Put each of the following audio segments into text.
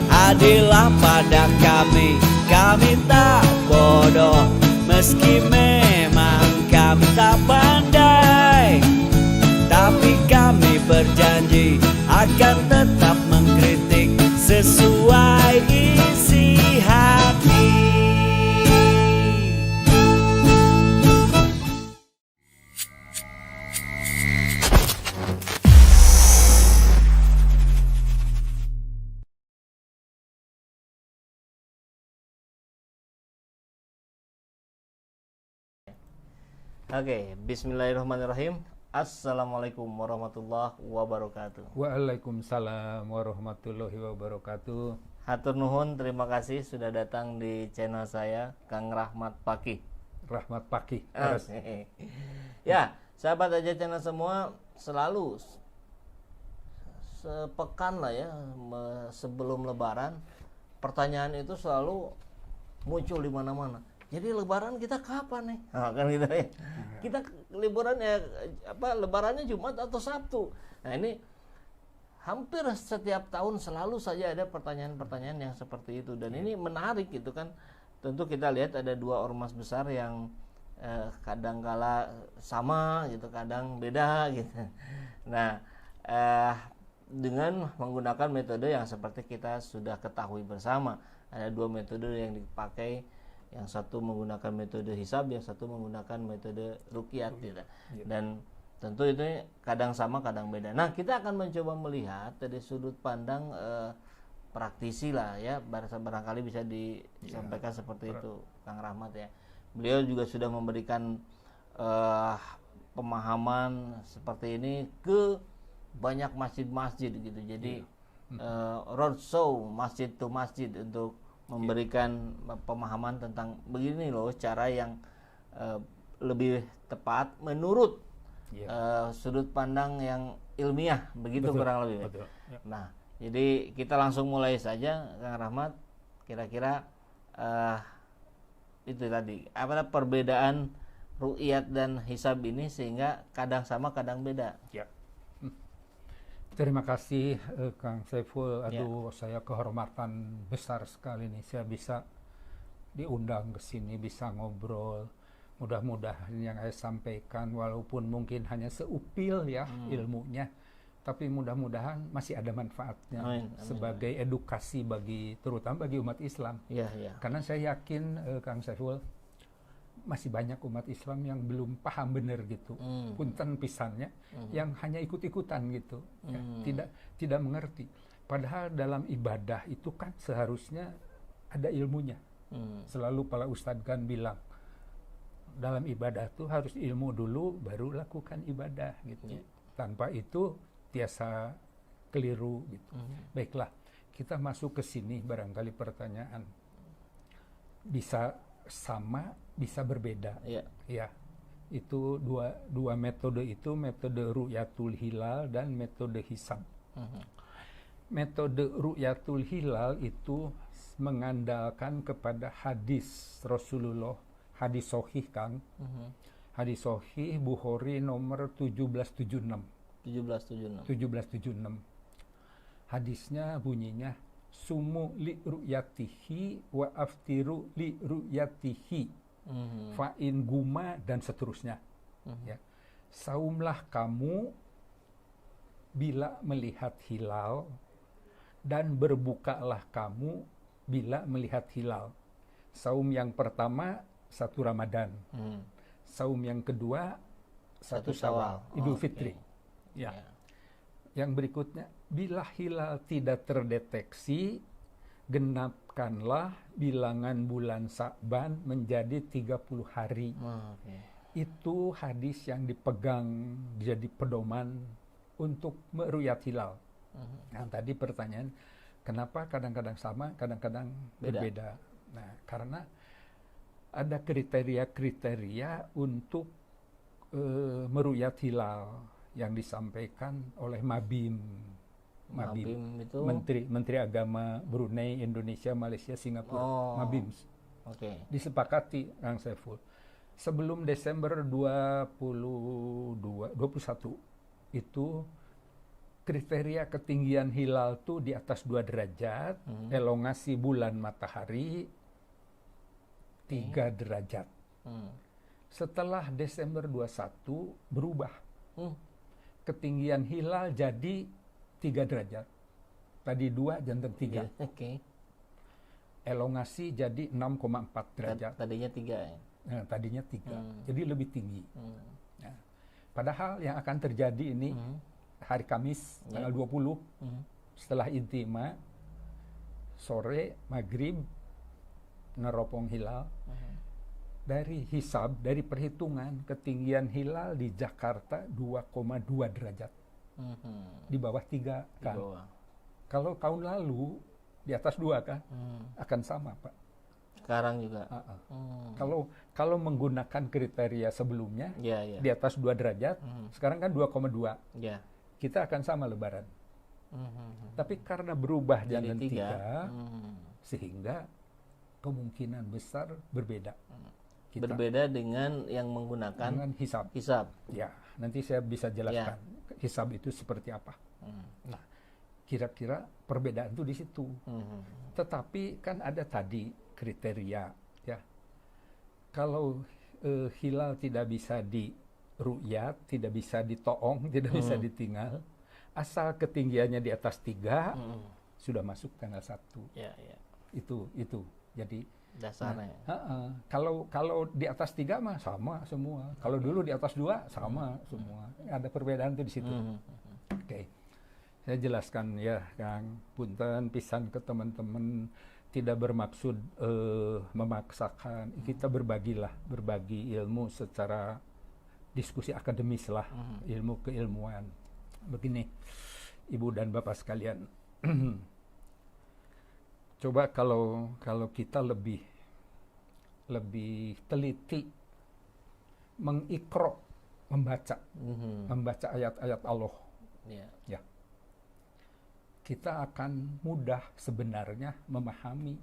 Adillah pada kami tak bodoh, meski memang kami tak pandai, tapi kami berjanji akan tetap mengkritik sesuai isi hati. Oke, bismillahirrahmanirrahim. Assalamualaikum warahmatullahi wabarakatuh. Waalaikumsalam warahmatullahi wabarakatuh. Hatur nuhun, terima kasih sudah datang di channel saya, Kang Rahmat Paki. Rahmat Paki. Ya, sahabat aja channel semua, selalu sepekan lah ya sebelum Lebaran, pertanyaan itu selalu muncul di mana-mana. Jadi Lebaran kita kapan nih? Nah, kan gitu ya. Kita liburan ya Lebarannya Jumat atau Sabtu. Nah, ini hampir setiap tahun selalu saja ada pertanyaan-pertanyaan yang seperti itu, dan ini menarik gitu kan. Tentu kita lihat ada dua ormas besar yang kadang-kala sama gitu, kadang beda gitu. Nah, dengan menggunakan metode yang seperti kita sudah ketahui bersama, ada dua metode yang dipakai. Yang satu menggunakan metode hisab, yang satu menggunakan metode ruqyat gitu. Dan tentu itu kadang sama kadang beda. Nah, kita akan mencoba melihat dari sudut pandang praktisi lah ya, barangkali bisa disampaikan seperti itu Kang Rahmat ya. Beliau juga sudah memberikan pemahaman seperti ini ke banyak masjid-masjid gitu. Jadi roadshow masjid to masjid untuk memberikan pemahaman tentang begini loh cara yang lebih tepat menurut sudut pandang yang ilmiah, begitu. Betul, kurang lebih. Betul. Nah, jadi kita langsung mulai saja Kang Rahmat. Kira-kira itu tadi apa perbedaan ru'yat dan hisab ini sehingga kadang sama kadang beda. Ya. Terima kasih Kang Saiful. Aduh, saya kehormatan besar sekali nih saya bisa diundang ke sini, bisa ngobrol. Mudah-mudahan yang saya sampaikan walaupun mungkin hanya seupil ya ilmunya, tapi mudah-mudahan masih ada manfaatnya. Amin. Sebagai edukasi terutama bagi umat Islam. Karena saya yakin Kang Saiful masih banyak umat Islam yang belum paham benar gitu, punten pisannya, yang hanya ikut-ikutan gitu, ya, tidak mengerti. Padahal dalam ibadah itu kan seharusnya ada ilmunya. Selalu para ustadz kan bilang, dalam ibadah tuh harus ilmu dulu, baru lakukan ibadah gitu. Tanpa itu tiasa keliru gitu. Baiklah, kita masuk ke sini barangkali pertanyaan. Bisa sama, bisa berbeda. Ya, itu dua metode itu, metode ru'yatul hilal dan metode hisab. Metode ru'yatul hilal itu mengandalkan kepada hadis Rasulullah, hadis sahih Kang. Hadis sahih Bukhari nomor 1776. Hadisnya bunyinya, sumu li ru'yatihi wa aftiru li ru'yatihi fa'in guma, dan seterusnya. Ya. Saumlah kamu bila melihat hilal dan berbukalah kamu bila melihat hilal. Saum yang pertama 1 Ramadan. Saum yang kedua 1 Syawal, Idul Fitri. Ya. Yang berikutnya, bila hilal tidak terdeteksi, genapkanlah bilangan bulan Sa'ban menjadi 30 hari. Itu hadis yang dipegang jadi pedoman untuk meruyat hilal. Nah, tadi pertanyaan, kenapa kadang-kadang sama, kadang-kadang berbeda? Nah, karena ada kriteria-kriteria untuk meruyat hilal yang disampaikan oleh Mabim itu Menteri Agama Brunei, Indonesia, Malaysia, Singapura. Mabim. Disepakati Kang Saiful. Sebelum Desember 21 itu kriteria ketinggian hilal tuh di atas 2 derajat, elongasi bulan matahari 3 derajat. Setelah Desember 21 berubah. Ketinggian hilal jadi 3 derajat. Tadi 2 jadi 3. Oke. Elongasi jadi 6,4 derajat. Tadinya 3 ya. Nah, tadinya 3. Jadi lebih tinggi. Nah, padahal yang akan terjadi ini hari Kamis tanggal 20 setelah intima sore maghrib neropong hilal. Dari hisab, dari perhitungan ketinggian hilal di Jakarta 2,2 derajat. Di bawah 3 kan. Di bawah. Kalau tahun lalu di atas 2 kan akan sama, Pak. Sekarang juga. Kalau menggunakan kriteria sebelumnya Iya, iya. di atas 2 derajat, sekarang kan 2,2. Iya. Kita akan sama lebaran. Tapi karena berubah Jadi jangan 3. 3, sehingga kemungkinan besar berbeda. Kita Berbeda dengan yang menggunakan dengan hisab. hisab. Ya, nanti saya bisa jelaskan hisab itu seperti apa. Nah, kira-kira perbedaan itu di situ. Tetapi kan ada tadi kriteria, ya. Kalau hilal tidak bisa diru'yat, tidak bisa ditoong, tidak bisa ditinggal, asal ketinggiannya di atas 3, sudah masuk tanggal 1. Ya, ya. Itu. Jadi Dasarnya. kalau di atas 3 mah sama semua. Kalau dulu di atas 2 sama semua. Ada perbedaan tuh di situ. Oke. Saya jelaskan ya, Kang. Punten pisan ke teman-teman, tidak bermaksud memaksakan. Kita berbagi ilmu secara diskusi akademis lah, ilmu keilmuan. Begini, Ibu dan Bapak sekalian. Coba kalau kita lebih teliti mengikro, membaca ayat-ayat Allah, ya, kita akan mudah sebenarnya memahami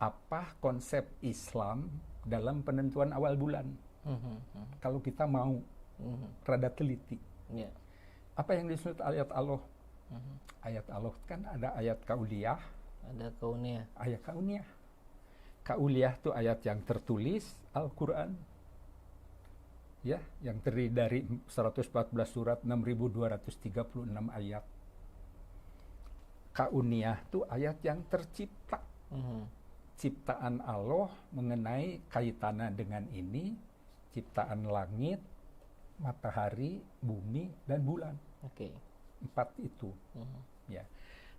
apa konsep Islam dalam penentuan awal bulan. Kalau kita mau rada teliti, apa yang disebut ayat Allah? Ayat Allah kan ada ayat kauliyah, ada kauniyah. ayat kauniyah. Kauliyah itu ayat yang tertulis Al-Quran, ya, yang terdiri dari 114 surat, 6.236 ayat. Kauniyah itu ayat yang tercipta, ciptaan Allah mengenai kaitannya dengan ini, ciptaan langit, matahari, bumi, dan bulan. Oke. 4 itu. Ya.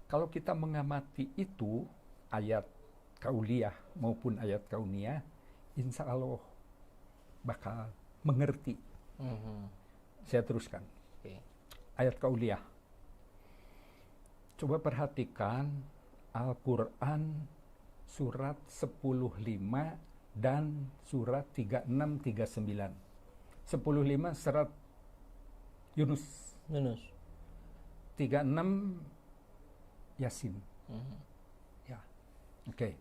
Kalau kita mengamati itu, ayat kauliyah maupun ayat kauniyah, insya Allah bakal mengerti. Saya teruskan. Oke. Ayat kauliyah. Coba perhatikan Al-Quran surat 10.5 dan surat 36-39. 10.5 surat Yunus. 36 Yasin. Ya. Oke.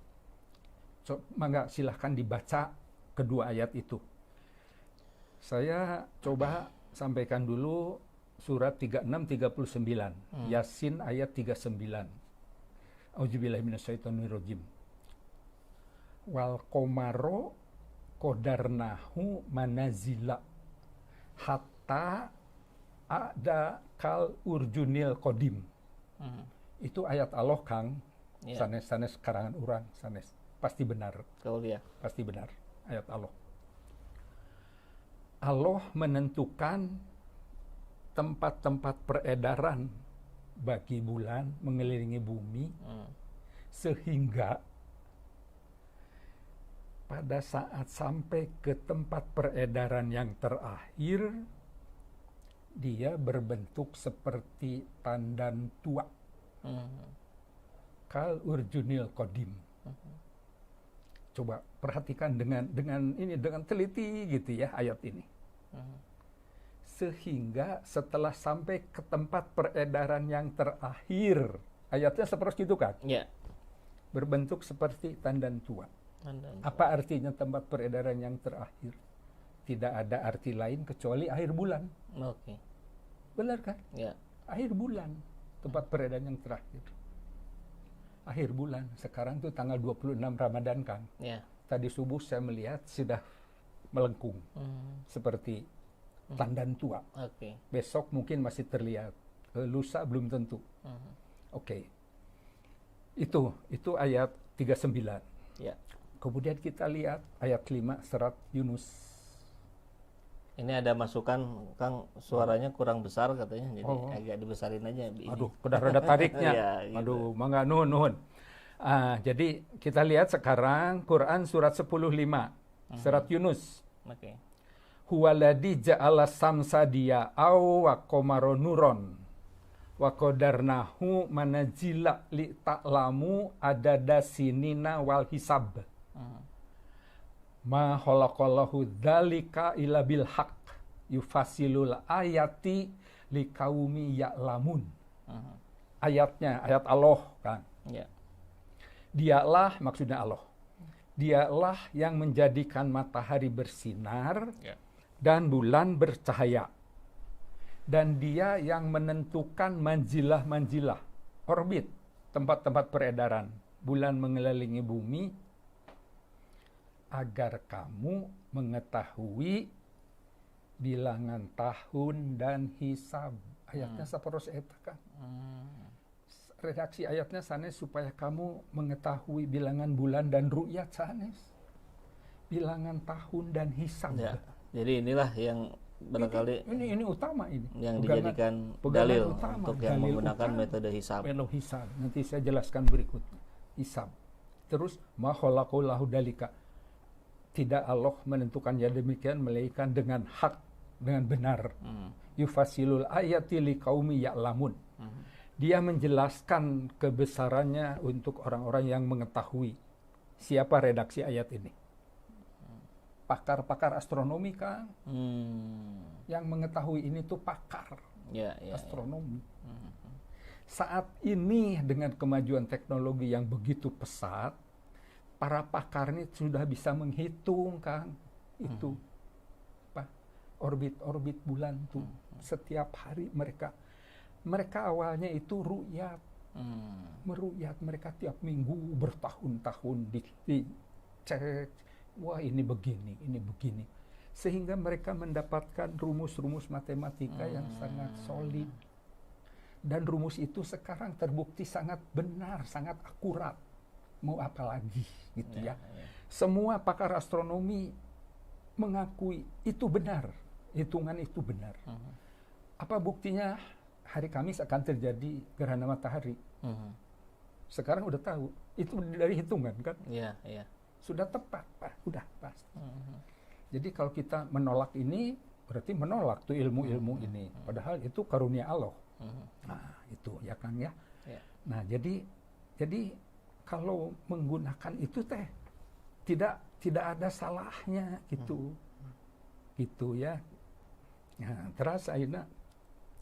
So, mangga silahkan dibaca kedua ayat itu. Saya coba sampaikan dulu surat 36-39. Yasin ayat 39. Auzubillahi minasyaitonirrajim. Wal qamaro qadarnahu manazila hatta ada kal urjunil qadim. Itu ayat Allah, Kang. Sanes karangan urang, sanes. Pasti benar. Kauliyah. Pasti benar. Ayat Allah. Allah menentukan tempat-tempat peredaran bagi bulan mengelilingi bumi, sehingga pada saat sampai ke tempat peredaran yang terakhir, dia berbentuk seperti tandan tua. Kal urjunil qadim. Coba perhatikan dengan teliti gitu ya ayat ini. Sehingga setelah sampai ke tempat peredaran yang terakhir, ayatnya seperti itu kan? Ya. Berbentuk seperti tandan tua. Apa artinya tempat peredaran yang terakhir? Tidak ada arti lain kecuali akhir bulan. Oke. Benar kan? Ya. Akhir bulan. tempat peredaran yang terakhir. Akhir bulan, sekarang tuh tanggal 26 Ramadan, Kang. Ya. Tadi subuh saya melihat sudah melengkung, seperti tandan tua. Oke. Besok mungkin masih terlihat, lusa belum tentu. Oke. Itu ayat 39. Ya. Kemudian kita lihat ayat 5 surat Yunus. Ini ada masukan, Kang, suaranya kurang besar katanya, jadi agak dibesarin aja. Ini. Aduh, udah rada tariknya. Ya, gitu. Aduh, mangga nuhun. Jadi kita lihat sekarang Quran surat 10:5, surat Yunus. Oke. Huwaladzi ja'ala samsa diya'au wa qamara nuron wa qadarnahu manazila li ta'lamu adada sinina wal hisab. Ma khalaqallahu dzalika illa bil haqq yufasilul ayati liqaumi ya'lamun. Ayatnya, ayat Allah, kan. Ya. Dialah, maksudnya Allah. Dialah yang menjadikan matahari bersinar dan bulan bercahaya. Dan dia yang menentukan manjilah-manjilah, orbit, tempat-tempat peredaran. Bulan mengelilingi bumi agar kamu mengetahui bilangan tahun dan hisab. Ayatnya saporos eta, kan. Redaksi ayatnya sanes supaya kamu mengetahui bilangan bulan dan ru'yat sanes. Bilangan tahun dan hisab. Ya. Jadi inilah yang barangkali ini utama ini. Yang Pegangan- dijadikan pegangan dalil utama, untuk yang dalil menggunakan utama. metode hisab. Metode hisab. Nanti saya jelaskan berikutnya. Hisab. Terus ma khalaqallahu dalika. Tidak Allah menentukannya demikian melainkan dengan hak, dengan benar. Yufasilul ayati liqaumi ya'lamun. Dia menjelaskan kebesarannya untuk orang-orang yang mengetahui. Siapa redaksi ayat ini? Pakar-pakar astronomi, Kang. Yang mengetahui ini tuh pakar Ya. astronomi. Saat ini dengan kemajuan teknologi yang begitu pesat, para pakar ini sudah bisa menghitung, Kang, itu orbit bulan tuh. Setiap hari mereka awalnya itu ru'yat, meruyat, mereka tiap minggu bertahun-tahun dicek, wah ini begini, sehingga mereka mendapatkan rumus-rumus matematika yang sangat solid. Dan rumus itu sekarang terbukti sangat benar, sangat akurat. Mau apa lagi gitu ya. Semua pakar astronomi mengakui itu benar, hitungan itu benar. Apa buktinya? Hari Kamis akan terjadi gerhana matahari. Sekarang udah tahu, itu dari hitungan, kan? Iya. Sudah tepat, Pak, udah pasti. Jadi kalau kita menolak ini, berarti menolak tuh ilmu-ilmu ini. Padahal itu karunia Allah. Nah, itu ya, Kang, ya. Nah, jadi kalau menggunakan itu teh tidak ada salahnya gitu. Gitu ya. Nah, terus ayeuna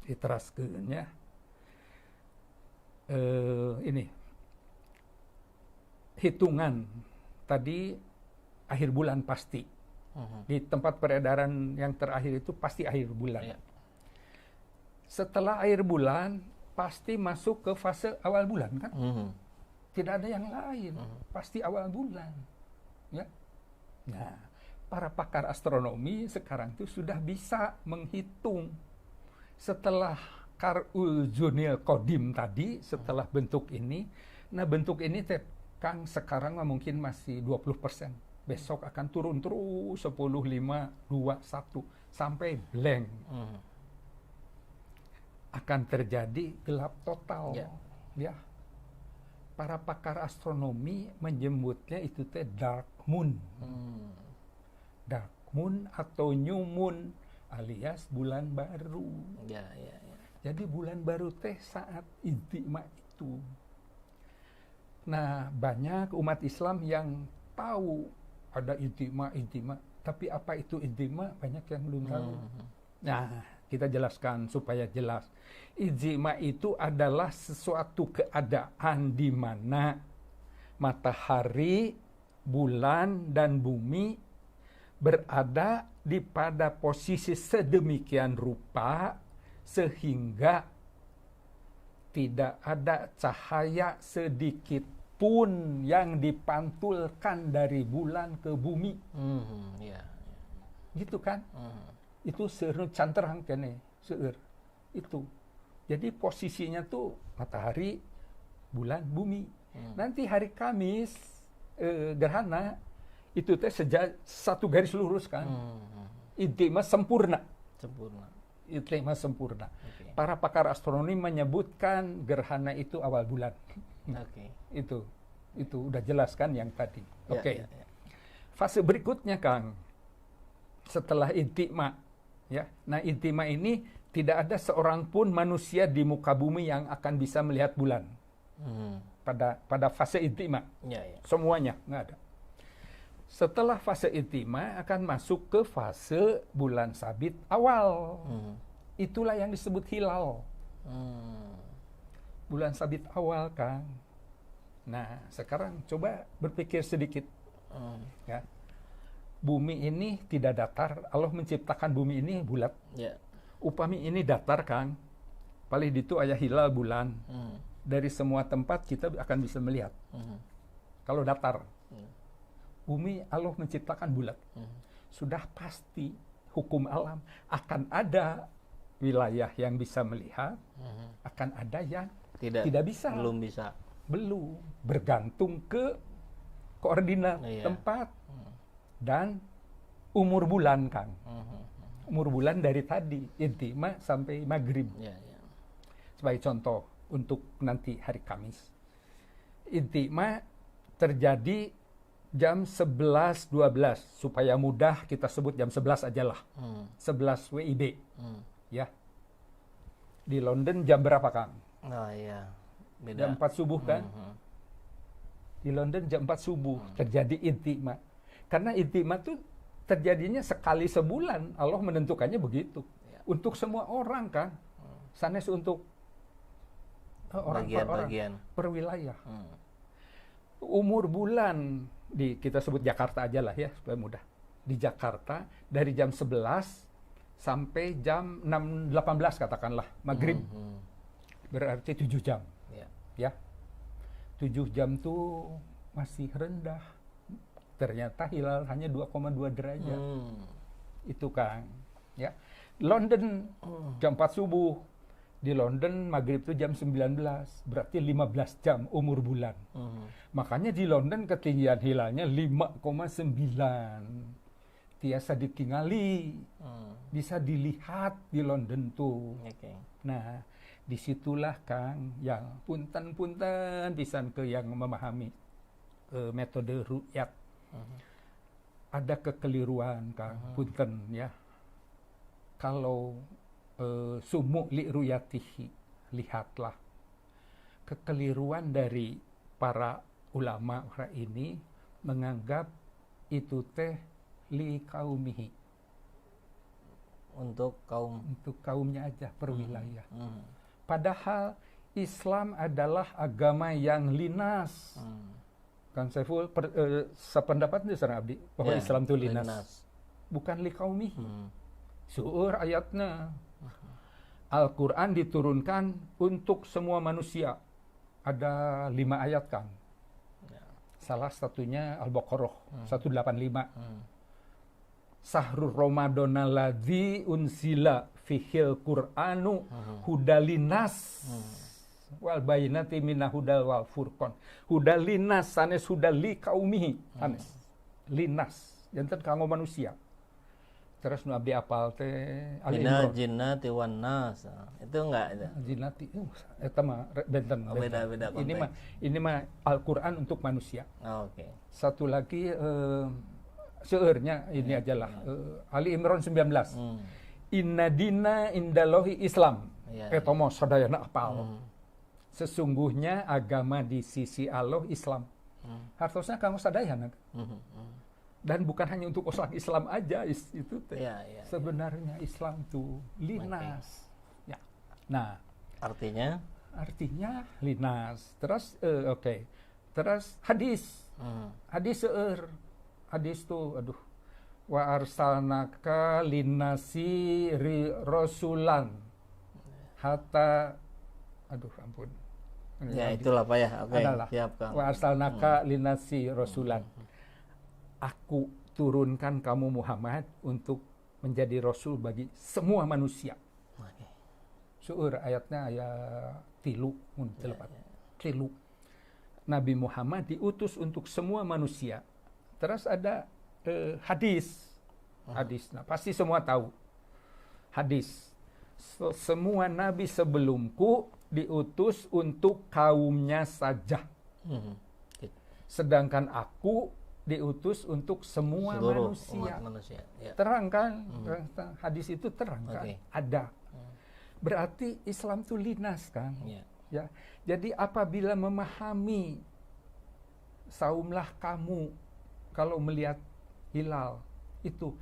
diteraskeun ya. Ini hitungan tadi akhir bulan pasti. Di tempat peredaran yang terakhir itu pasti akhir bulan. Setelah akhir bulan pasti masuk ke fase awal bulan, kan? Tidak ada yang lain, pasti awal bulan, ya. Nah, para pakar astronomi sekarang itu sudah bisa menghitung setelah Karul Junil Kodim tadi, setelah bentuk ini. Nah, bentuk ini Kang sekarang mungkin masih 20%. Besok akan turun terus 10, 5, 2, 1 sampai blank. Akan terjadi gelap total. Ya. Para pakar astronomi menyebutnya itu dark moon. Dark moon atau new moon alias bulan baru. Ya. Jadi bulan baru saat intima itu. Nah, banyak umat Islam yang tahu ada intima, tapi apa itu intima banyak yang belum tahu. Nah, kita jelaskan supaya jelas. Ijma itu adalah sesuatu keadaan di mana matahari, bulan, dan bumi berada di pada posisi sedemikian rupa sehingga tidak ada cahaya sedikit pun yang dipantulkan dari bulan ke bumi. Ya. Gitu kan? Itu seueur canterang kene, seueur. Itu. Jadi posisinya tuh matahari, bulan, bumi. Nanti hari Kamis gerhana itu teh satu garis lurus kan. Inti mah sempurna. Inti mah sempurna. Okay. Para pakar astronomi menyebutkan gerhana itu awal bulan. Oke. Itu udah jelas kan yang tadi. Ya, Oke. ya, ya. Fase berikutnya Kang, setelah intima, ya. Nah intima ini tidak ada seorang pun manusia di muka bumi yang akan bisa melihat bulan. Pada fase intima, Ya, ya. semuanya nggak ada. Setelah fase intima akan masuk ke fase bulan sabit awal. Itulah yang disebut hilal. Bulan sabit awal, Kang. Nah, sekarang coba berpikir sedikit. Ya. Bumi ini tidak datar. Allah menciptakan bumi ini bulat. Ya. Upami ini datar, Kang. Paling itu aya hilal bulan. Dari semua tempat kita akan bisa melihat. Kalau datar. Bumi Allah menciptakan bulat. Sudah pasti hukum alam akan ada wilayah yang bisa melihat, akan ada yang tidak bisa. Belum bisa. Belum. Bergantung ke koordinat tempat dan umur bulan, Kang. Umur bulan dari tadi, intima sampai maghrib. Ya, ya. Sebagai contoh, untuk nanti hari Kamis. Intima terjadi jam 11.12. Supaya mudah kita sebut jam 11 aja lah. 11 WIB. Ya. Di London jam berapa, Kang? Oh iya. Beda. Jam 4 subuh kan? Di London jam 4 subuh terjadi intima. Karena intima tuh terjadinya sekali sebulan. Allah menentukannya begitu. Ya. Untuk semua orang, Kang. Sanes untuk orang per orang, per wilayah. Umur bulan kita sebut Jakarta aja lah ya supaya mudah. Di Jakarta dari jam 11 sampai jam 6.18 katakanlah maghrib. Berarti 7 jam. Ya. 7 jam tuh masih rendah. Ternyata hilal hanya 2,2 derajat. Itu, Kang. Ya. London jam 4 subuh. Di London maghrib itu jam 19, berarti 15 jam umur bulan. Makanya di London ketinggian hilalnya 5,9. Tiasa ditingali, bisa dilihat di London tuh. Okay. Nah, disitulah Kang yang punten-punten pisan ke yang memahami metode ru'yat. Ada kekeliruan, Kang, punten ya. Kalau sumu li ruyatihi, lihatlah kekeliruan dari para ulama ini menganggap itu teh li kaumihi, untuk kaumnya aja per wilayah. Padahal Islam adalah agama yang linas. Kang Saiful sependapat nih Sarang Abdi bahwa Islam itu linas. Bukan li kaumihi. Seueur ayatnya. Al-Quran diturunkan untuk semua manusia. Ada 5 ayat, Kang. Salah satunya Al-Baqarah 185. Sahrul Ramadana ladzi unsila fihil Qur'anu hudalinas wal bayinati minah hudal wal furqan. Hudalinas sanes hudali kaumihi. Sanes. Linas. Janten kanggo manusia. Terus nu abdi apal teh Minal jinnati wan nas. Itu enggak itu. Jinnati eta mah benten. Beda konteks. Ini mah Al-Qur'an untuk manusia. Oke. Satu lagi seueurnya ini aja lah. Ali Imran 19. Inna dina indallahi Islam. Eta mah sadayana apal. Sesungguhnya agama di sisi Allah Islam. Hartosna kamu sadayana. Dan bukan hanya untuk orang Islam aja itu teh. Sebenarnya Islam tuh linas. Ya. Nah, artinya linas. Terus Terus hadis. Hadis seueur. Hadis tuh wa arsalnaka linnasi rasulan hatta aduh ampun. Ya itulah Pak ya. Oke, Adalah siap Kang. wa arsalnaka linasi rasulan. Aku turunkan kamu Muhammad untuk menjadi rasul bagi semua manusia. Oke. Seueur ayatnya ayat 3 mun telepat. 3. Nabi Muhammad diutus untuk semua manusia. Terus ada hadis. Hadis. Nah, pasti semua tahu. Hadis. Semua nabi sebelumku diutus untuk kaumnya saja. Sedangkan aku diutus untuk semua Seluruh manusia. umat manusia. Ya. Terang kan? Hadis itu terang kan? Oke. Ada. Berarti Islam itu linas kan? Ya. Ya. Jadi apabila memahami saumlah kamu kalau melihat hilal itu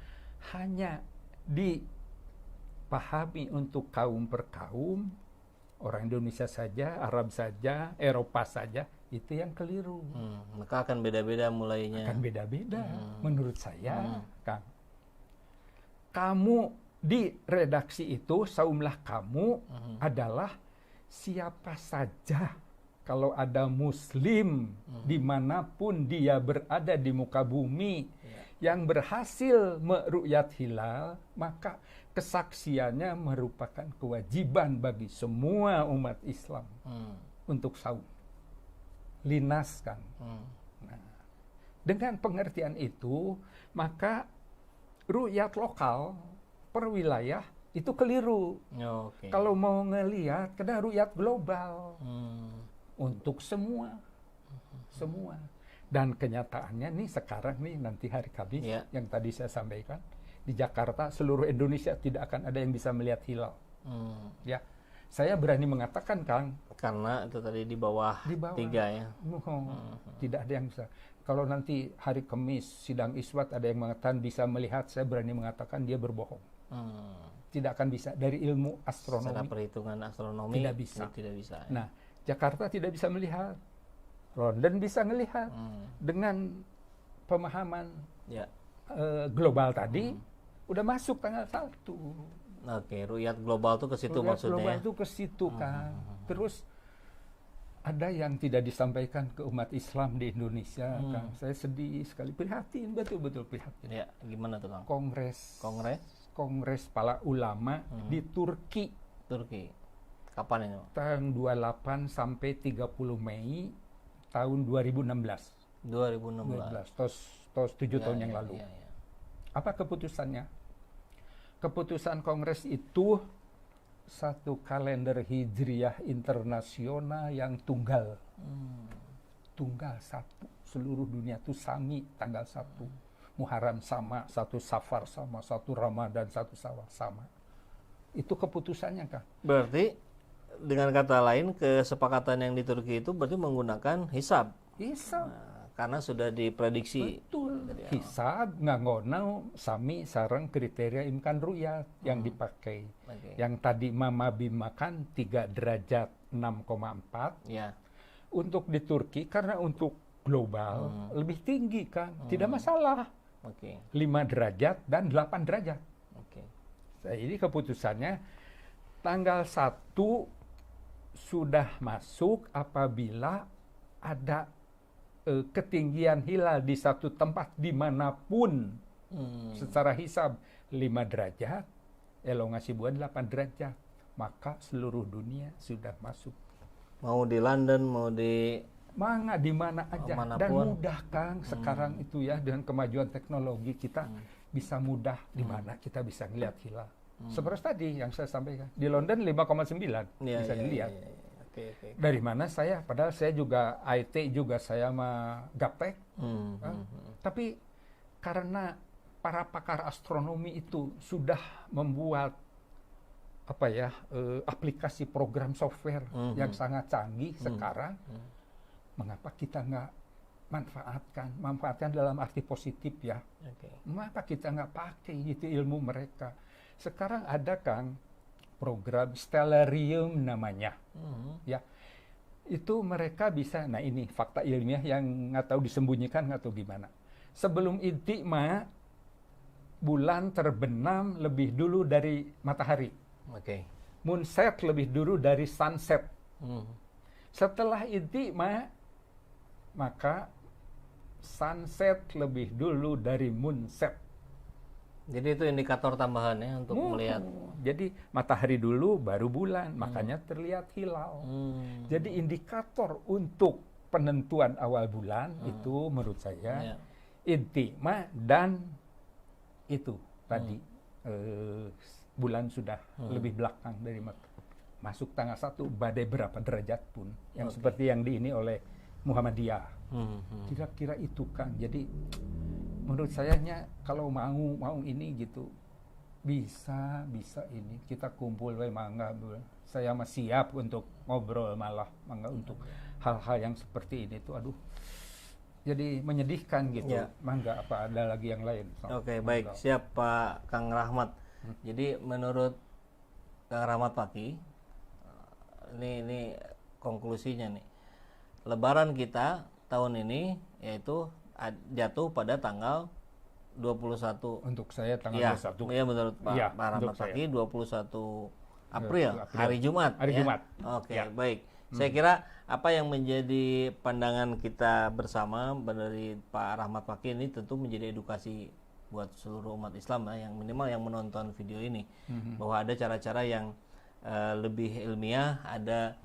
hanya dipahami untuk kaum per kaum, orang Indonesia saja, Arab saja, Eropa saja, itu yang keliru. Maka akan beda-beda mulainya. Akan beda-beda menurut saya, Kang. Kamu di redaksi itu, saumlah kamu adalah siapa saja kalau ada muslim dimanapun dia berada di muka bumi yang berhasil meru'yat hilal, maka kesaksiannya merupakan kewajiban bagi semua umat Islam untuk saum. Linas kan. Nah, dengan pengertian itu, maka ru'yat lokal per wilayah itu keliru. Oke. Kalau mau ngelihat, kena ru'yat global untuk semua, semua. Dan kenyataannya nih sekarang nih nanti hari Kamis yang tadi saya sampaikan di Jakarta seluruh Indonesia tidak akan ada yang bisa melihat hilal. Ya, saya berani mengatakan Kang. Karena itu tadi di bawah 3 ya. Tidak ada yang bisa. Kalau nanti hari Kamis sidang isbat ada yang mengatakan bisa melihat, saya berani mengatakan dia berbohong. Tidak akan bisa dari ilmu astronomi. Secara perhitungan astronomi tidak bisa. Tidak bisa. Ya. Nah, Jakarta tidak bisa melihat. London bisa melihat dengan pemahaman global tadi udah masuk tanggal 1. Oke, ru'yat global tuh ke situ Ru'yat maksudnya. Global Ya? itu ke situ kan. Terus ada yang tidak disampaikan ke umat Islam di Indonesia, Kang. Saya sedih sekali, prihatin, betul-betul prihatin. Ya, gimana tuh Kang? Kongres para ulama di Turki. Kapan ini? Tahun 28 sampai 30 Mei tahun 2016. 2016. Tos 7 tahun yang lalu. Ya. Apa keputusannya? Keputusan Kongres itu satu kalender hijriyah internasional yang tunggal. Tunggal satu. Seluruh dunia itu sami tanggal 1. Muharram sama, 1 Safar sama, 1 Ramadan, 1 Syawal sama. Itu keputusannya, Kang. Berarti dengan kata lain kesepakatan yang di Turki itu berarti menggunakan hisab. Karena sudah diprediksi. Betul. Hisab nganggonau sami sareng kriteria imkan ru'yat yang dipakai. Yang tadi Mama Bim makan 3 derajat 6,4. Ya. Untuk di Turki karena untuk global lebih tinggi kan. Tidak masalah. 5 derajat dan 8 derajat. Jadi keputusannya tanggal 1 sudah masuk apabila ada ketinggian hilal di satu tempat dimanapun secara hisab 5 derajat, elongasi bulan 8 derajat, maka seluruh dunia sudah masuk. Mau di London, mau di di mana aja. Dan mudah Kang sekarang itu ya dengan kemajuan teknologi kita bisa mudah di mana kita bisa melihat hilal. Seperti tadi yang saya sampaikan di London 5,9 bisa dilihat. Dari mana saya? Padahal saya juga IT juga saya mah gaptek. Tapi karena para pakar astronomi itu sudah membuat aplikasi program software yang sangat canggih sekarang, mengapa kita nggak manfaatkan dalam arti positif ya? Mengapa kita nggak pakai gitu ilmu mereka? Sekarang ada Kang program Stellarium namanya, ya itu mereka bisa. Nah ini fakta ilmiah yang nggak tahu disembunyikan nggak tahu gimana. Sebelum intikma bulan terbenam lebih dulu dari matahari. Moonset lebih dulu dari sunset. Setelah inti maka sunset lebih dulu dari moonset. Jadi itu indikator tambahan ya untuk melihat. Jadi matahari dulu baru bulan, makanya terlihat hilal. Jadi indikator untuk penentuan awal bulan itu menurut saya inti dan itu tadi bulan sudah lebih belakang dari masuk tanggal 1 badai berapa derajat pun yang seperti yang ini oleh Muhammadiyah. Kira-kira itu kan. Jadi menurut saya kalau mau ini gitu bisa ini kita kumpul mangga. Saya masih siap untuk ngobrol malah mangga untuk hal-hal yang seperti ini tuh aduh. Jadi menyedihkan gitu. Mangga apa ada lagi yang lain? Oke, baik. Siap Pak Kang Rahmat. Jadi menurut Kang Rahmat Paki ini konklusinya nih. Lebaran kita tahun ini yaitu jatuh pada tanggal 21. Untuk saya tanggal 21. Iya menurut Pak Rahmat Paki 21 April, hari Jumat. Hari Jumat. Oke, baik. Saya kira apa yang menjadi pandangan kita bersama dari Pak Rahmat Paki ini tentu menjadi edukasi buat seluruh umat Islam yang minimal yang menonton video ini bahwa ada cara-cara yang lebih ilmiah, ada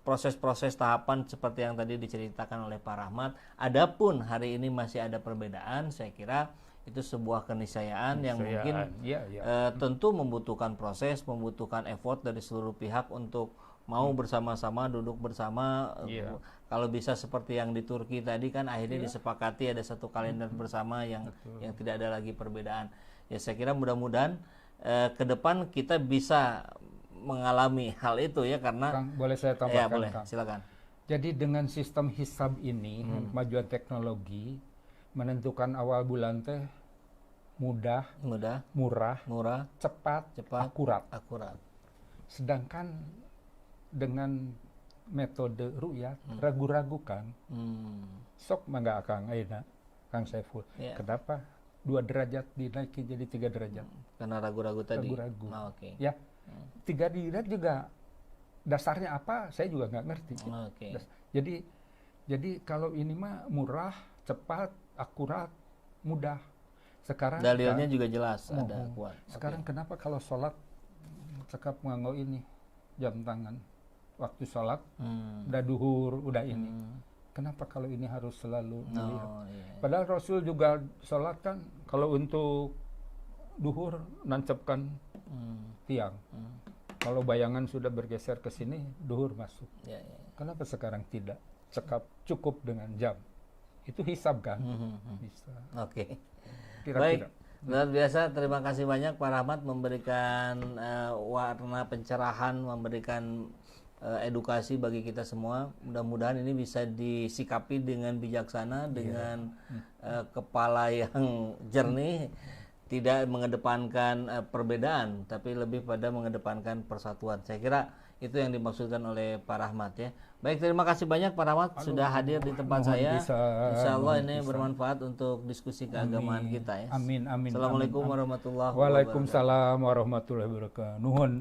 proses-proses tahapan seperti yang tadi diceritakan oleh Pak Rahmat. Adapun hari ini masih ada perbedaan, saya kira itu sebuah keniscayaan yang mungkin tentu membutuhkan proses, membutuhkan effort dari seluruh pihak untuk mau bersama-sama duduk bersama. Kalau bisa seperti yang di Turki tadi kan akhirnya disepakati ada satu kalender bersama yang tidak ada lagi perbedaan. Ya saya kira mudah-mudahan ke depan kita bisa mengalami hal itu ya karena Kang, boleh saya tambahkan? Ya boleh, Kang. silakan. Jadi dengan sistem hisab ini, kemajuan teknologi menentukan awal bulan teh mudah, murah, cepat, akurat. Sedangkan dengan metode ru'yat ragu-ragu Kang. Sok mangga Kang ayeuna Kang Saiful. Kenapa 2 derajat dinaiki jadi 3 derajat? Karena ragu-ragu tadi. Ragu-ragu. Ya. 3 derajat juga dasarnya apa? Saya juga nggak ngerti. Jadi kalau ini mah murah, cepat, akurat, mudah. Sekarang dalilnya juga jelas ada kuat. Sekarang kenapa kalau sholat cekap nganggo ini jam tangan waktu sholat udah duhur udah ini kenapa kalau ini harus selalu melihat padahal Rasul juga sholat kan kalau untuk duhur nancapkan tiang kalau bayangan sudah bergeser ke sini duhur masuk kenapa sekarang tidak cekap cukup dengan jam itu hisab kan bisa baik. Luar biasa, terima kasih banyak Pak Rahmat memberikan warna pencerahan, memberikan edukasi bagi kita semua. Mudah-mudahan ini bisa disikapi dengan bijaksana, dengan kepala yang jernih, tidak mengedepankan perbedaan, tapi lebih pada mengedepankan persatuan. Saya kira itu yang dimaksudkan oleh Pak Rahmat ya. Baik, terima kasih banyak Pak Rahmat sudah hadir di tempat saya. Insya Allah ini bermanfaat untuk diskusi keagamaan kita ya. Amin. Assalamualaikum warahmatullahi wabarakatuh. Waalaikumsalam warahmatullahi wabarakatuh. Nuhun.